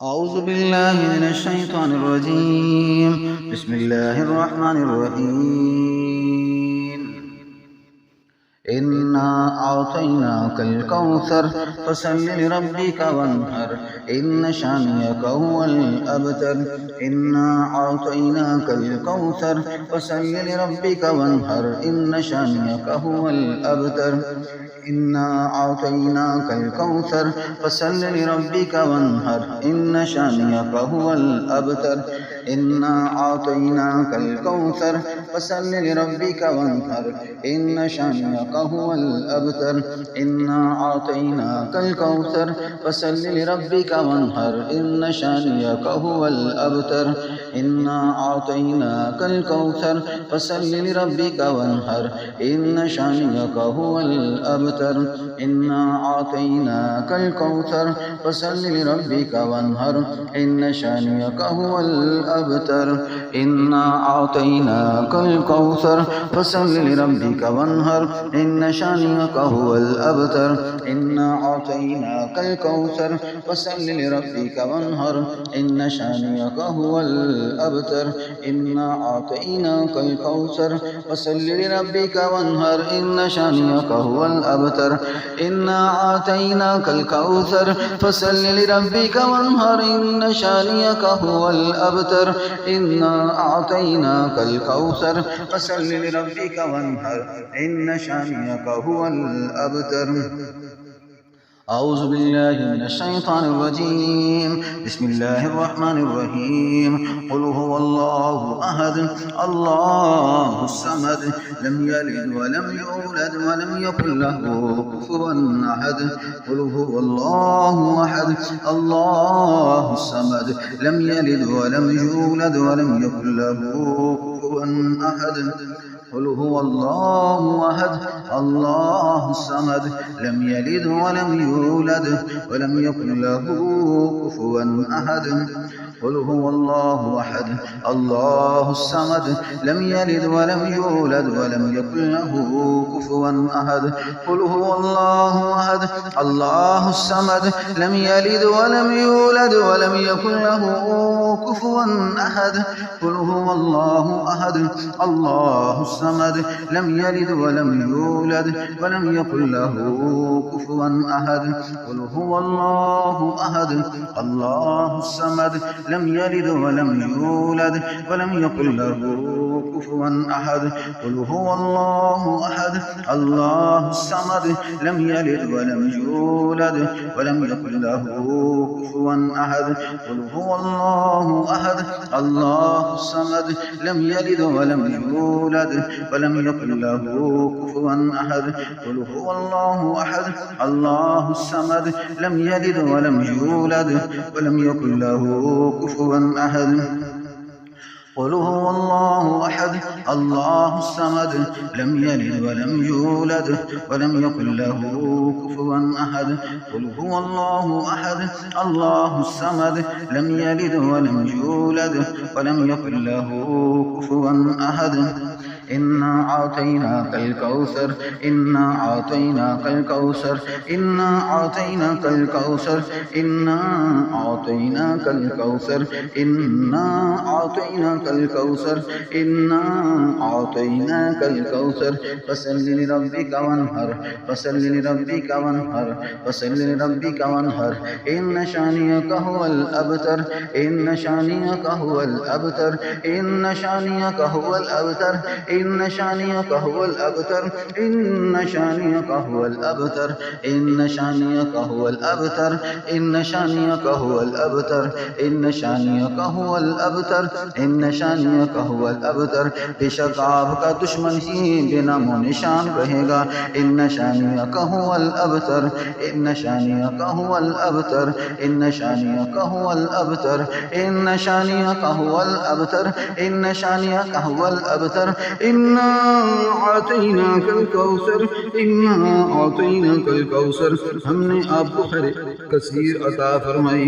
أعوذ بالله من الشيطان الرجيم. بسم الله الرحمن الرحيم. إنا أعطيناك الكوثر فصل لربك وانحر إن شانئك هو الأبتر. إنا أعطيناك الكوثر فصل لربك وانحر إن شانئك هو الأبتر. إنا أعطيناك الكوثر فصل لربك وانحر إن شانئك هو الأبتر. إنا أعطيناك الكوثر فصل لربك وانحر إن شانئك هو الأبتر. إنا أعطيناك الكوثر فصل لربك وانحر إن شانئك هو الأبتر. إنا أعطيناك الكوثر فصل لربك وانحر إن شانئك هو الأبتر. إنا أعطيناك الكوثر فصل لربك وانحر إن شانئك هو الأبتر. إنا أعطيناك الكوثر فصل لربك وانحر إن شانئك هو الأبتر. إنا أعطيناك الكوثر فصل لربك وانحر إن شانئك هو الأبتر. إنا أعطيناك الكوثر فصل لربك وانحر إن شانئك هو الأبتر. إنا أعطيناك الكوثر فصل لربك وانحر إن شانئك هو الأبتر. إنا أعطيناك الكوثر فصل لربك وانحر إن شانئك هو الأبتر. أعوذ بالله من الشيطان الرجيم. بسم الله الرحمن الرحيم. قل هو الله أحد الله الصمد لم يلد ولم يولد ولم يكن له كفوا أحد. قل هو الله أحد الله الصمد لم يلد ولم يولد ولم يكن له كفوا أحد. قل هو الله أحد الله الصمد لم يلد ولم يولد ولم يكن له كفوا أحد. قل هو الله أحد الله الصمد لم يلد ولم يولد ولم يكن له كفوا أحد. قل هو الله أحد الله الصمد لم يلد ولم يولد ولم يكن له كفوا أحد. قل هو الله أحد الله الصمد لم يلد ولم يولد ولم يكن له كفوا أحد. قل هو الله أحد الله الصمد لم يلد ولم يولد ولم يكن له كفوا أحد. قل هو الله أحد الله الصمد لم يلد ولم يولد ولم يكن له كفوا أحد. قل هو الله أحد الله الصمد لم يلد ولم يولد ولم يكن له كفوا أحد. قل هو الله أحد الله الصمد لم يلد ولم يولد ولم يكن له كفوا أحد. قل هو الله أحد الله الصمد لم يلد ولم يولد ولم يكن له كفوا أحد. قل هو الله أحد الله الصمد لم يلد ولم يولد ولم يكن له كفوا أحد. إنا أعطيناك الكوثر إنا أعطيناك الكوثر إنا أعطيناك الكوثر إنا أعطيناك الكوثر إنا أعطيناك الكوثر إنا أعطيناك الكوثر فصل لربك وانحر فصل لربك وانحر فصل لربك وانحر إن شانئك هو الأبتر. إن شانئك هو الأبتر إن شانئك هو الأبتر إن شانئك هو الأبتر إن شانئك هو الأبتر إن شانئك هو الأبتر إن شانئك هو الأبتر إن شانئك هو الأبتر إن شانئك هو الأبतर। बेशक आपका दुश्मन ही बेनामो निशान रहेगा। إن شانئك هو الأبतर إن شانئك هو الأبतर إن شانئك هو الأبतर إن شانئك هو الأبतर إن شانئك هو الأبतर। إنا أعطيناك الكوثر إنا أعطيناك الكوثر हमने आपको खैर कसीर अता फरमाई।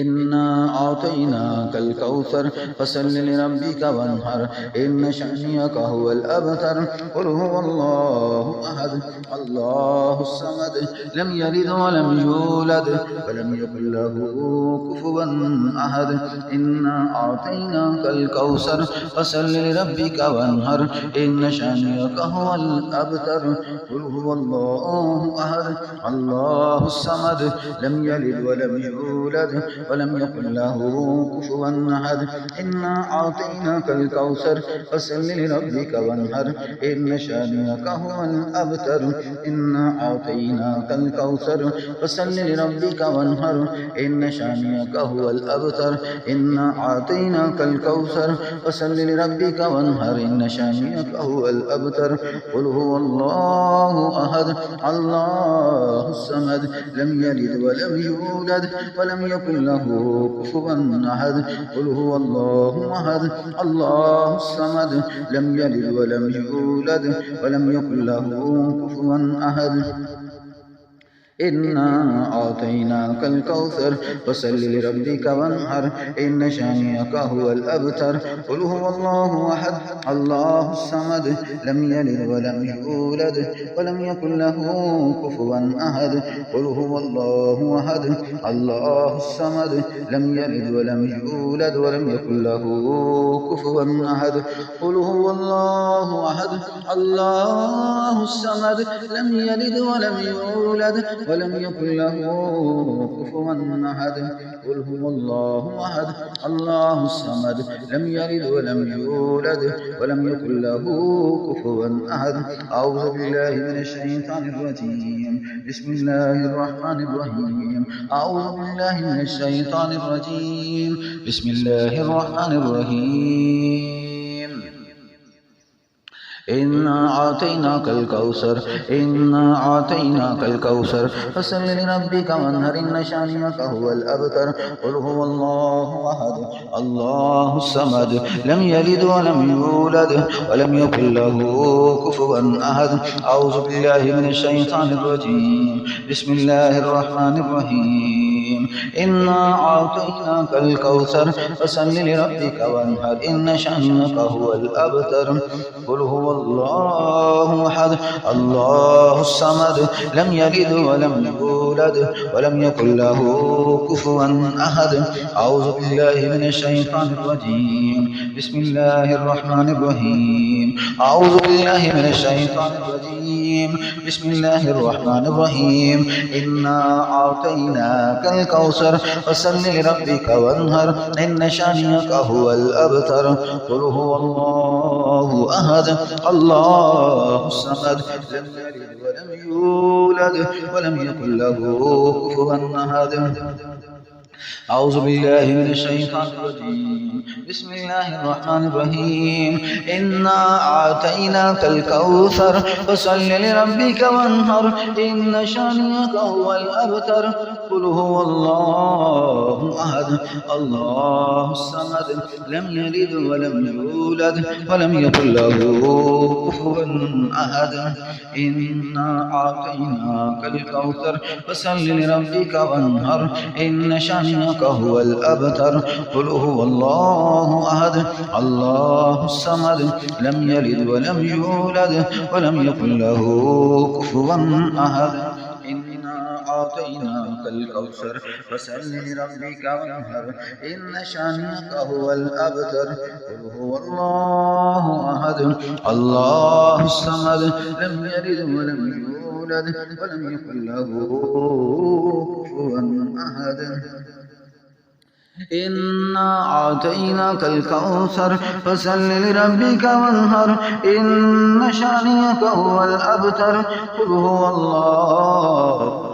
إنا أعطيناك الكوثر فصل لربك وانحر إن شانئك هو الأبتر قل هو الله أحد الله الصمد لم يلد ولم يولد ولم يكن له كفوا أحد إنا أعطيناك الكوثر فصل لربك وانحر إن شانئك هو الأبتر قل هو الله أحد الله الصمد لم يلد ولم يولد ولم يكن له كفوا أحد إنا أعطيناك الكوثر فصل لربك وانحر إن شانئك هو الأبتر إنا أعطيناك الكوثر فصل لربك وانحر إن شانئك هو الأبتر إنا أعطيناك الكوثر فصل لربك وانحر إن شانئك هو الأبتر قل هو الله أحد الله الصمد لم يلد ولم يولد ولم يكن له كفوا أحد قل هو الله أحد الله الصمد لم يلد ولم يولد ولم يكن له كفوا أحد إنا أعطيناك الكوثر فصل لربك وانحر إن شانئك هو الأبتر قل هو الله أحد الله الصمد لم يلد ولم يولد ولم يكن له كفوا أحد قل هو الله أحد الله الصمد لم يلد ولم يولد ولم يكن له كفوا أحد قل هو الله أحد الله الصمد لم يلد ولم يولد ولم يكن له كفوا أحد قل هو الله أحد الله الصمد لم يلد ولم يولد ولم يكن له كفوا أحد أعوذ بالله من الشيطان الرجيم بسم الله الرحمن الرحيم أعوذ بالله من الشيطان الرجيم بسم الله الرحمن الرحيم إنا أعطيناك الكوثر إنا أعطيناك الكوثر فصل لربك وانحر إن شانئك هو الأبتر قل هو الله أحد الله الصمد لم يلد ولم يولد ولم يكن له كفوا أحد أعوذ بالله من الشيطان الرجيم بسم الله الرحمن الرحيم إنا أعطيناك الكوثر فصل لربك وانحر إن شانئك هو الأبتر قل هو الله أحد الله الصمد لم يلد ولم يولد ولم يكن له كفوا أحد أعوذ بالله من الشيطان الرجيم بسم الله الرحمن الرحيم أعوذ بالله من الشيطان الرجيم بسم الله الرحمن الرحيم إنا أعطيناك الكوثر فصل لربك وانحر إن شانئك هو الأبتر قل هو الله أحد الله الصمد لم يلد ولم يولد ولم يكن له كفوا أحد أعوذ بالله من الشيطان الرجيم بسم الله الرحمن الرحيم إنا أعطيناك الكوثر فصل لربك وانحر إن شانئك هو الأبتر قل هو الله أحد الله الصمد لم يلد ولم يولد ولم يكن له كفوا أحد إنا أعطيناك الكوثر فصل لربك وانحر إن شانئك هو الأبتر قل هو الله أحد الله الصمد لم يلد ولم يولد ولم يكن له كفوا أحد إنا أعطيناك الكوثر فصل لربك وانحر إن شانئك هو الأبتر قل هو الله أحد الله الصمد لم يلد ولم يولد ولم يكن له كفوا أحد إنا أعطيناك الكوثر فصل لربك وانحر إن شانئك هو الأبتر قل هو الله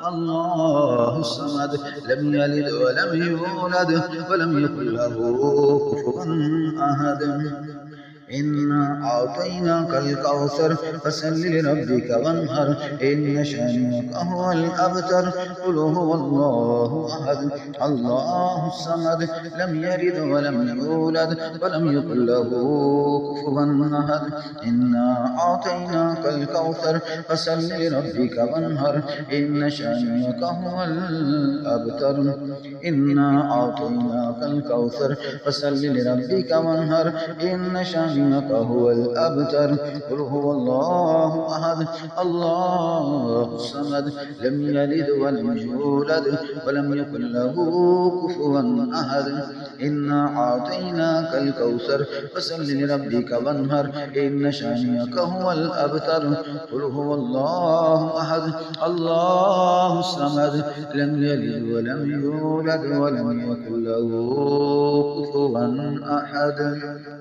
الله الصمد لم يلد ولم يولد ولم يكن له كفوا أحد إنا أعطيناك الكوثر فصل لربك وانهر إن شانئك هو الأبتر قل هو الله أحد الله الصمد لم يلد ولم يولد ولم يكن له كفوا أحد إنا أعطيناك الكوثر فصل لربك وانهر إن شانئك هو الأبتر إنا أعطيناك الكوثر فصل لربك وانهر إن شانئك هو الأبتر قل هو الله أحد الله الصمد لم يلد ولم يولد ولم يكن له كفوا أحد إنا أعطيناك الكوثر فصل لربك وانهر إن شانئك هو الأبتر قل هو الله أحد الله الصمد لم يلد ولم يولد ولم يكن له كفوا أحد.